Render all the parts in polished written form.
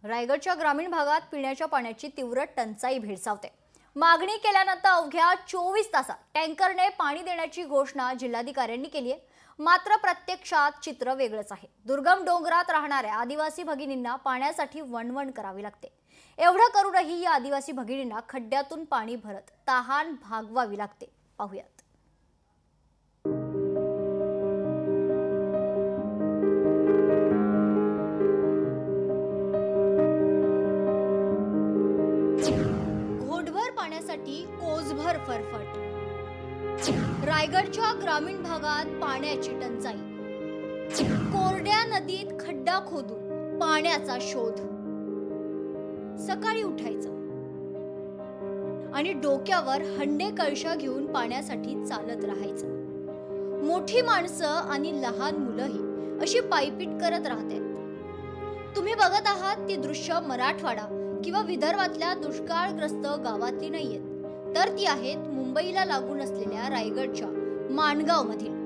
रायगडच्या ग्रामीण भागात पिण्याच्या पाण्याची तीव्र टंचाई भेडसावते। मागणी केल्यानंतर अवघ्या 24 तासात टँकरने पाणी देण्याची घोषणा जिल्हाधिकाऱ्यांनी केली आहे। मात्र प्रत्यक्षात चित्र वेगळंच आहे। दुर्गम डोंगरात राहणाऱ्या आदिवासी भगिनींना पाण्यासाठी वणवण करावी लागते। एवढं करूनही या आदिवासी भगिनींना खड्ड्यातून पाणी भरत तहान भागवावी लागते। पाहूयात। घोटभर पाण्यासाठी कोसभर फरफट। रायगडच्या ग्रामीण भागात पाण्याची टंचाई। कोरड्या नदीत खड्डा खोदून पाण्याचा शोध। सकाळी उठायचं आणि डोक्यावर हंडे कळशा घेऊन पाण्यासाठी चालत राहायचं। मोठी माणसं आणि लहान मुलंही अशी पायपीट करत राहतात। तुम्ही बघत आहात ती दृश्य मराठवाडा किंवा विदर्भातल्या दुष्काळग्रस्त गावातली नाहीयेत, तर ती आहेत मुंबईला लागून असलेल्या रायगडच्या माणगाव मधील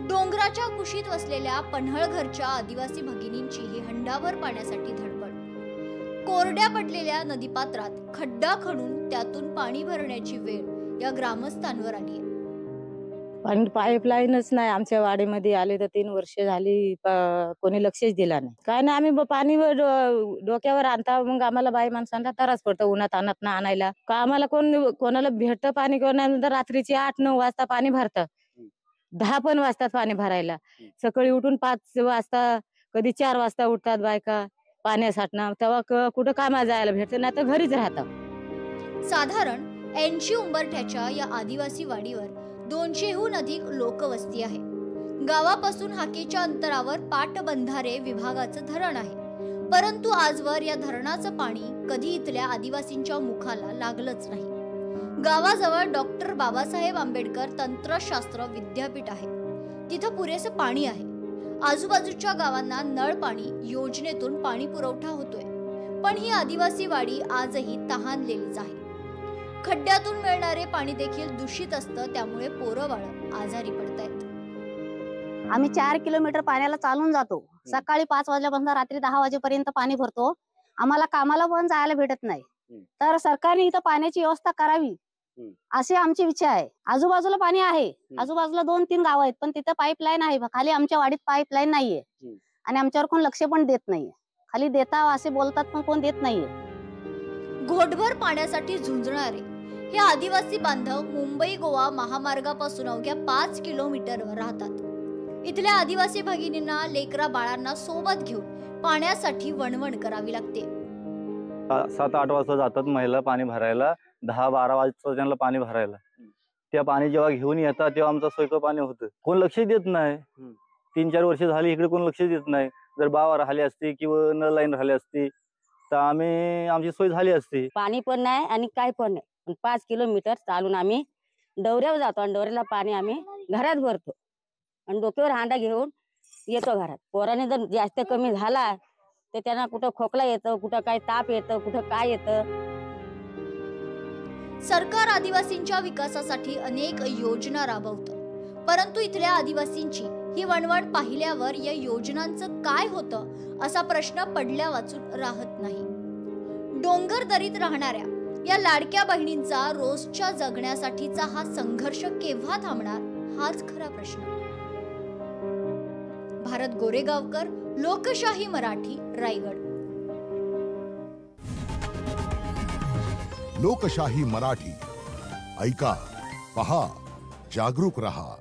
डोंगराच्या कुशीत वसलेल्या पन्हळघरच्या आदिवासी भगिनींची ही हंडाभर पाण्यासाठी धडपड। कोरड्या पडलेल्या नदीपात्रात खड्डा खणून त्यातून पाणी भरण्याची वेळ या ग्रामस्थांवर आली आहे। पण पाईपलाईनच नाही आमच्या वाडीमध्ये आले तर 3 वर्ष झाली, कोणी लक्षच दिला नाही। काय नाही, आम्ही पाणी डोक्यावर आणता, मग आम्हाला बाई माणसांना त्रास पडतो उन्हात आणत ना आणायला। का आम्हाला कोणाला भेटतं पाणी, कोणाला रात्रीची 8-9 वाजता पाणी भरतं, 10 पण वाजतात पाणी भरायला। सकाळी उठून 5 वाजता, कधी 4 वाजता उठतात बायका पाण्यासाठी, तेव्हा कुठं कामाला जायला भेटतं, नाही तर घरीच राहतात। साधारण 80 उंबरठ्याच्या या आदिवासी वाडीवर 200हून अधिक लोकवस्ती आहे। गावापासून हाकेच्या अंतरावर पाटबंधारे विभागाचं धरण आहे, परंतु आजवर या धरणाचं पाणी कधी इथल्या आदिवासींच्या मुखाला लागलंच नाही। गावाजवळ डॉक्टर बाबासाहेब आंबेडकर तंत्रशास्त्र विद्यापीठ आहे, तिथं पुरेसं पाणी आहे। आजूबाजूच्या गावांना नळ पाणी योजनेतून पाणी पुरवठा होतोय, पण ही आदिवासी वाडी आजही तहानलेलीच आहे। खड्ड्यातून मिळणारे पाणी देखील दूषित असतं, त्यामुळे पोरं बाळं आजारी पडतायत। आम्ही 4 किलोमीटर पाण्याला चालून जातो। सकाळी 5 वाजल्यापासून रात्री 10 वाजेपर्यंत पाणी भरतो। आम्हाला कामाला पण जायला भेटत नाही, तर सरकारने इथं पाण्याची व्यवस्था करावी अशी आमची इच्छा आहे। आजूबाजूला पाणी आहे, आजूबाजूला 2-3 गाव आहेत, पण तिथं पाईपलाईन आहे, खाली आमच्या वाडीत पाईपलाईन नाहीये आणि आमच्यावर कोण लक्ष पण देत नाहीये। खाली देता असे बोलतात, पण कोण देत नाहीये। घोटभर पाण्यासाठी झुंजणारे हे आदिवासी बांधव मुंबई गोवा महामार्गापासून अवघ्या 5 किलोमीटरवर राहतात। इथल्या आदिवासी भगिनींना लेकरा बाळांना सोबत घेऊन पाण्यासाठी वणवण करावी लागते। 7-8 वाजता जातात महिला पाणी भरायला, 10-12 वाजता त्यांना पाणी भरायला। त्या पाणी जेव्हा घेऊन येतात तेव्हा आमचं सोयीचं पाणी होतं, कोण लक्ष देत नाही। 3-4 वर्ष झाली इकडे कोण लक्ष देत नाही। जर बावा राहिली असती किंवा नळ लाईन राहिली असती तर आमची सोय झाली असती। पाणी पण नाही आणि काय पण नाही, 5 किलोमीटर चालून आम्ही डवऱ्यावर जातो आणि डवऱ्याला पाणी आम्ही घरात भरतो आणि डोक्यावर हांडा घेऊन येतो घरात। पोराने जर जास्त कमी झाला तर त्यांना कुठं खोकला येतं, कुठं काय ताप येतं, कुठं काय येतं। सरकार आदिवासींच्या विकासासाठी अनेक योजना राबवतं, परंतु इथल्या आदिवासींची ही वणवण पाहिल्यावर या योजनांचं काय होतं असा प्रश्न पडल्या वाचून राहत नाही। डोंगर दरीत राहणाऱ्या या लाडक्या बहिणींचा रोजच्या जगण्यासाठीचा हा संघर्ष केव्हा थांबणार, हाच खरा प्रश्न। भारत गोरेगावकर, लोकशाही मराठी, रायगड। लोकशाही मराठी, ऐका, पहा, जागरूक रहा।